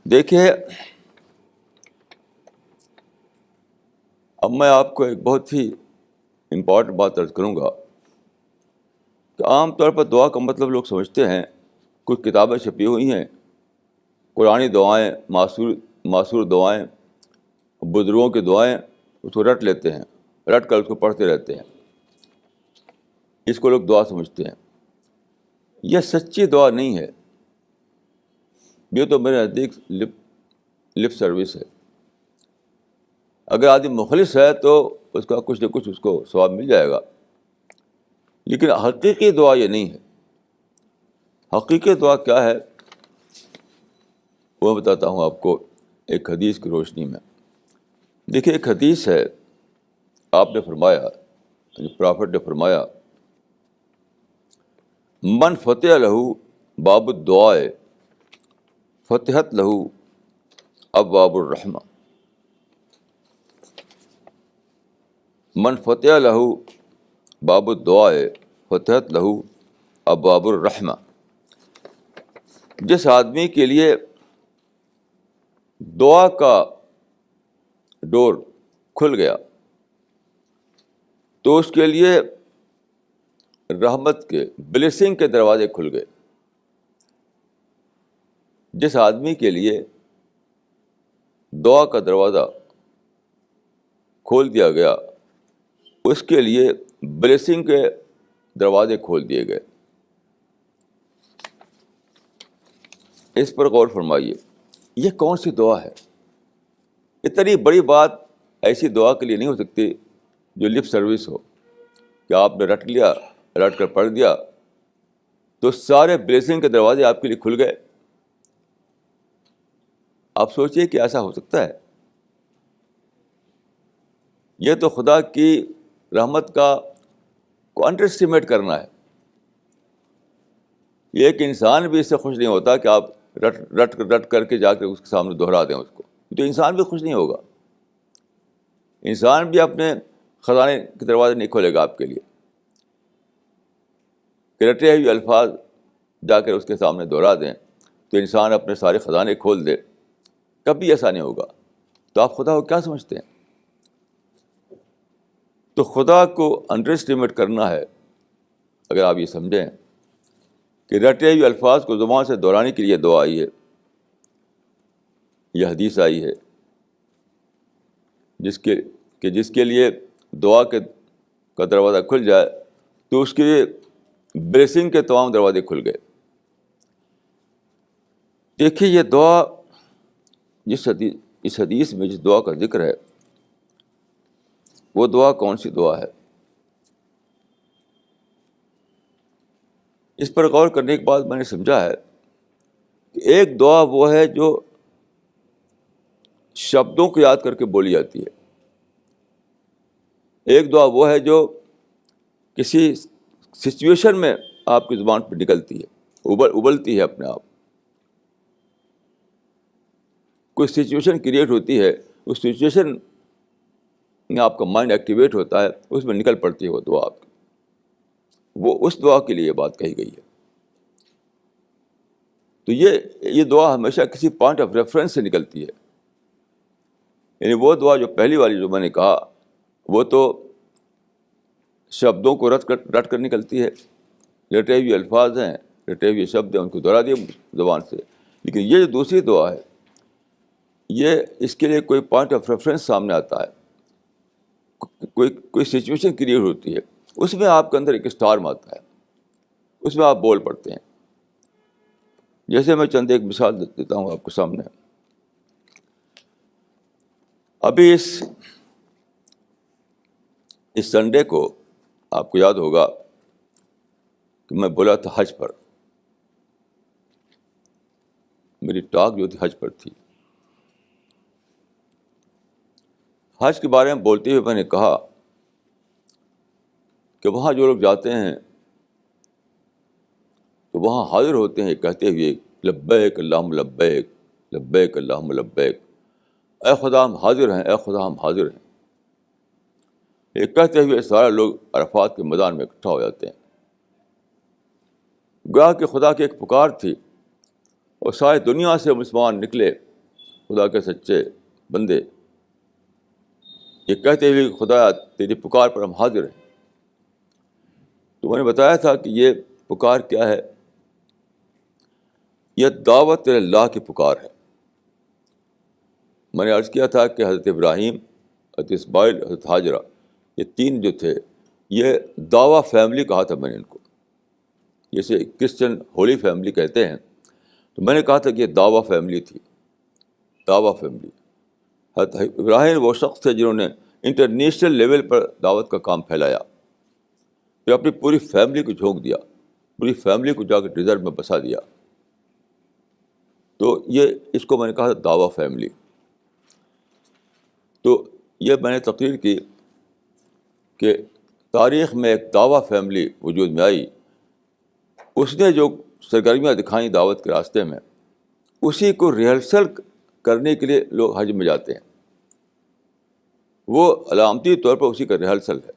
دیکھیے، اب میں آپ کو ایک بہت ہی امپورٹنٹ بات عرض کروں گا کہ عام طور پر دعا کا مطلب لوگ سمجھتے ہیں، کچھ کتابیں چھپی ہوئی ہیں، قرآنی دعائیں، معصور دعائیں، بزرگوں کی دعائیں، اس کو رٹ لیتے ہیں، رٹ کر اس کو پڑھتے رہتے ہیں، اس کو لوگ دعا سمجھتے ہیں۔ یہ سچی دعا نہیں ہے، یہ تو میرے نزدیک لپ سروس ہے۔ اگر آدمی مخلص ہے تو اس کا کچھ نہ کچھ اس کو ثواب مل جائے گا، لیکن حقیقی دعا یہ نہیں ہے۔ حقیقی دعا کیا ہے وہ بتاتا ہوں آپ کو ایک حدیث کی روشنی میں۔ دیکھیے، ایک حدیث ہے، آپ نے فرمایا، پرافٹ نے فرمایا، من فتح لہو باب الدعاء فتحت لہو ابواب الرحمہ۔ من فتح لہو باب الدعاء فتحت لہو ابواب الرحمہ۔ جس آدمی کے لیے دعا کا ڈور کھل گیا تو اس کے لیے رحمت کے، بلیسنگ کے دروازے کھل گئے۔ جس آدمی کے لیے دعا کا دروازہ کھول دیا گیا اس کے لیے بلیسنگ کے دروازے کھول دیے گئے۔ اس پر غور فرمائیے، یہ کون سی دعا ہے؟ اتنی بڑی بات ایسی دعا کے لیے نہیں ہو سکتی جو لپ سروس ہو، کہ آپ نے رٹ لیا، رٹ کر پڑھ دیا تو سارے بلیسنگ کے دروازے آپ کے لیے کھل گئے۔ آپ سوچئے کہ ایسا ہو سکتا ہے؟ یہ تو خدا کی رحمت کا کو انڈر اسٹیمیٹ کرنا ہے۔ یہ ایک انسان بھی اس سے خوش نہیں ہوتا کہ آپ رٹ کر کے جا کے اس کے سامنے دہرا دیں اس کو، تو انسان بھی خوش نہیں ہوگا۔ انسان بھی اپنے خزانے کے دروازے نہیں کھولے گا آپ کے لیے، کہ رٹے ہوئے الفاظ جا کر اس کے سامنے دہرا دیں تو انسان اپنے سارے خزانے کھول دے، کبھی ایسا نہیں ہوگا۔ تو آپ خدا کو کیا سمجھتے ہیں؟ تو خدا کو انڈر اسٹیمیٹ کرنا ہے اگر آپ یہ سمجھیں کہ رٹے ہوئے الفاظ کو زبان سے دہرانے کے لیے دعا آئی ہے، یہ حدیث آئی ہے، جس کے لیے دعا کا دروازہ کھل جائے تو اس کے لیے بلیسنگ کے تمام دروازے کھل گئے۔ دیکھیے، یہ دعا اس حدیث میں جس دعا کا ذکر ہے وہ دعا کون سی دعا ہے؟ اس پر غور کرنے کے بعد میں نے سمجھا ہے کہ ایک دعا وہ ہے جو شبدوں کو یاد کر کے بولی جاتی ہے، ایک دعا وہ ہے جو کسی سچویشن میں آپ کی زبان پہ نکلتی ہے، ابلتی ہے اپنے آپ۔ کوئی سچویشن کریٹ ہوتی ہے، اس سچویشن میں آپ کا مائنڈ ایکٹیویٹ ہوتا ہے، اس میں نکل پڑتی ہے وہ دعا آپ کی۔ وہ اس دعا کے لیے بات کہی گئی ہے۔ تو یہ دعا ہمیشہ کسی پوائنٹ آف ریفرنس سے نکلتی ہے، یعنی وہ دعا جو پہلی والی جو میں نے کہا وہ تو شبدوں کو رٹ کر نکلتی ہے، رٹے ہوئے الفاظ ہیں، رٹے ہوئے شبد ہیں، ان کو دہرا دیے زبان سے۔ لیکن یہ جو دوسری دعا ہے، یہ اس کے لیے کوئی پوائنٹ آف ریفرنس سامنے آتا ہے، کوئی سچویشن کریٹ ہوتی ہے، اس میں آپ کے اندر ایک اسٹارم آتا ہے، اس میں آپ بول پڑتے ہیں۔ جیسے میں چند ایک مثال دیتا ہوں آپ کے سامنے۔ ابھی اس سنڈے کو آپ کو یاد ہوگا کہ میں بولا تھا حج پر، میری ٹاک جو تھی حج پر تھی۔ حج کے بارے میں بولتے ہوئے میں نے کہا کہ وہاں جو لوگ جاتے ہیں تو وہاں حاضر ہوتے ہیں کہتے ہوئے لبیک اللہم لبیک، لبیک اللہم لبیک، اے خدا ہم حاضر ہیں، اے خدا ہم حاضر ہیں۔ یہ کہتے ہوئے سارے لوگ عرفات کے میدان میں اکٹھا ہو جاتے ہیں۔ گویا کہ خدا کی ایک پکار تھی اور ساری دنیا سے مسلمان نکلے خدا کے سچے بندے یہ کہتے ہوئے کہ خدا تیری پکار پر ہم حاضر ہیں. تو میں نے بتایا تھا کہ یہ پکار کیا ہے؟ یہ دعوت اللہ کی پکار ہے. میں نے عرض کیا تھا کہ حضرت ابراہیم، حضرت اسماعیل، حضرت ہاجرہ، یہ تین جو تھے یہ دعویٰ فیملی کہا تھا میں نے ان کو، جیسے کرسچن ہولی فیملی کہتے ہیں. تو میں نے کہا تھا کہ یہ دعویٰ فیملی تھی، دعویٰ فیملی. حضرت ابراہیم وہ شخص تھے جنہوں نے انٹرنیشنل لیول پر دعوت کا کام پھیلایا، پھر اپنی پوری فیملی کو جھونک دیا، پوری فیملی کو جا کے ڈیزرٹ میں بسا دیا. تو یہ اس کو میں نے کہا تھا دعویٰ فیملی. تو یہ میں نے تقریر کی کہ تاریخ میں ایک دعویٰ فیملی وجود میں آئی، اس نے جو سرگرمیاں دکھائیں دعوت کے راستے میں، اسی کو ریہرسل کرنے کے لیے لوگ حج میں جاتے ہیں. وہ علامتی طور پر اسی کا ریہرسل ہے.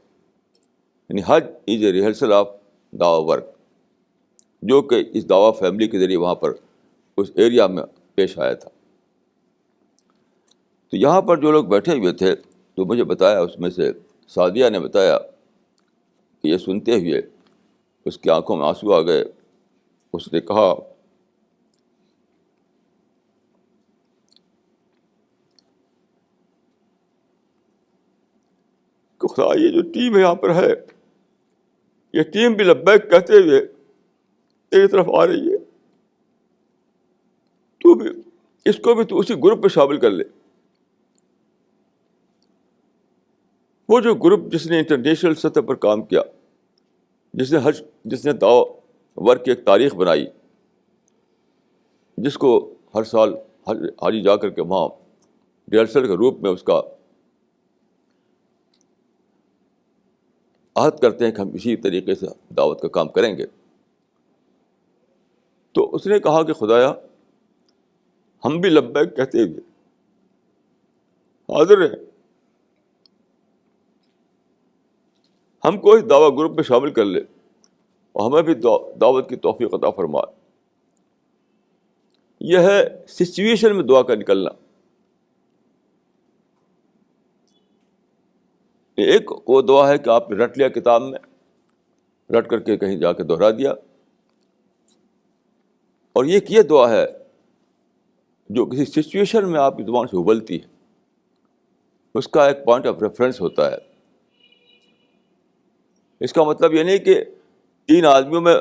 یعنی حج از اے ریہرسل آف دعویٰ ورک، جو کہ اس دعویٰ فیملی کے ذریعے وہاں پر اس ایریا میں پیش آیا تھا. تو یہاں پر جو لوگ بیٹھے ہوئے تھے تو مجھے بتایا، اس میں سے سعدیہ نے بتایا کہ یہ سنتے ہوئے اس کی آنکھوں میں آنسو آ گئے. اس نے کہا کہ خدا یہ جو ٹیم ہے یہاں پر ہے، یہ ٹیم بھی لبیک کہتے ہوئے تیری طرف آ رہی ہے، تو بھی اس کو بھی تو اسی گروپ میں شامل کر لے. وہ جو گروپ جس نے انٹرنیشنل سطح پر کام کیا، جس نے دعویٰ ورک کی ایک تاریخ بنائی، جس کو ہر سال حاجی جا کر کے وہاں ریہرسل کے روپ میں اس کا عہد کرتے ہیں کہ ہم اسی طریقے سے دعوت کا کام کریں گے. تو اس نے کہا کہ خدایا ہم بھی لبیک کہتے ہوئے حاضر ہیں، ہم کو اس دعویٰ گروپ میں شامل کر لے اور ہمیں بھی دعوت کی توفیق عطا فرما. یہ ہے سچویشن میں دعا کا نکلنا. ایک وہ دعا ہے کہ آپ نے رٹ لیا کتاب میں، رٹ کر کے کہیں جا کے دہرا دیا، اور یہ دعا ہے جو کسی سچویشن میں آپ کی زبان سے ابلتی ہے، اس کا ایک پوائنٹ آف ریفرنس ہوتا ہے. اس کا مطلب یہ نہیں کہ 3 آدمیوں میں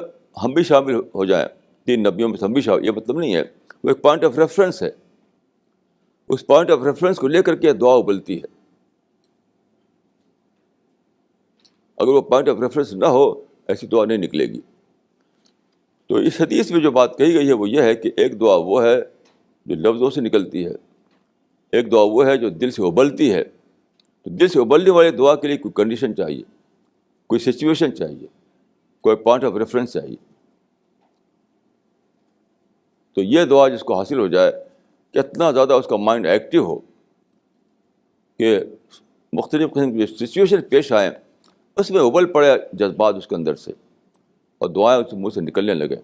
ہم بھی شامل ہو جائیں، 3 نبیوں میں ہم بھی شامل، یہ مطلب نہیں ہے. وہ ایک پوائنٹ آف ریفرنس ہے، اس پوائنٹ آف ریفرنس کو لے کر کے دعا ابلتی ہے. اگر وہ پوائنٹ آف ریفرنس نہ ہو ایسی دعا نہیں نکلے گی. تو اس حدیث میں جو بات کہی گئی ہے وہ یہ ہے کہ ایک دعا وہ ہے جو لفظوں سے نکلتی ہے، ایک دعا وہ ہے جو دل سے ابلتی ہے. تو دل سے ابلنے والی دعا کے لیے کوئی کنڈیشن چاہیے، کوئی سچویشن چاہیے، کوئی پوائنٹ آف ریفرنس چاہیے. تو یہ دعا جس کو حاصل ہو جائے کہ اتنا زیادہ اس کا مائنڈ ایکٹیو ہو کہ مختلف قسم کی سچویشن پیش آئیں، اس میں ابل پڑے جذبات اس کے اندر سے، اور دعائیں اس منہ سے نکلنے لگیں.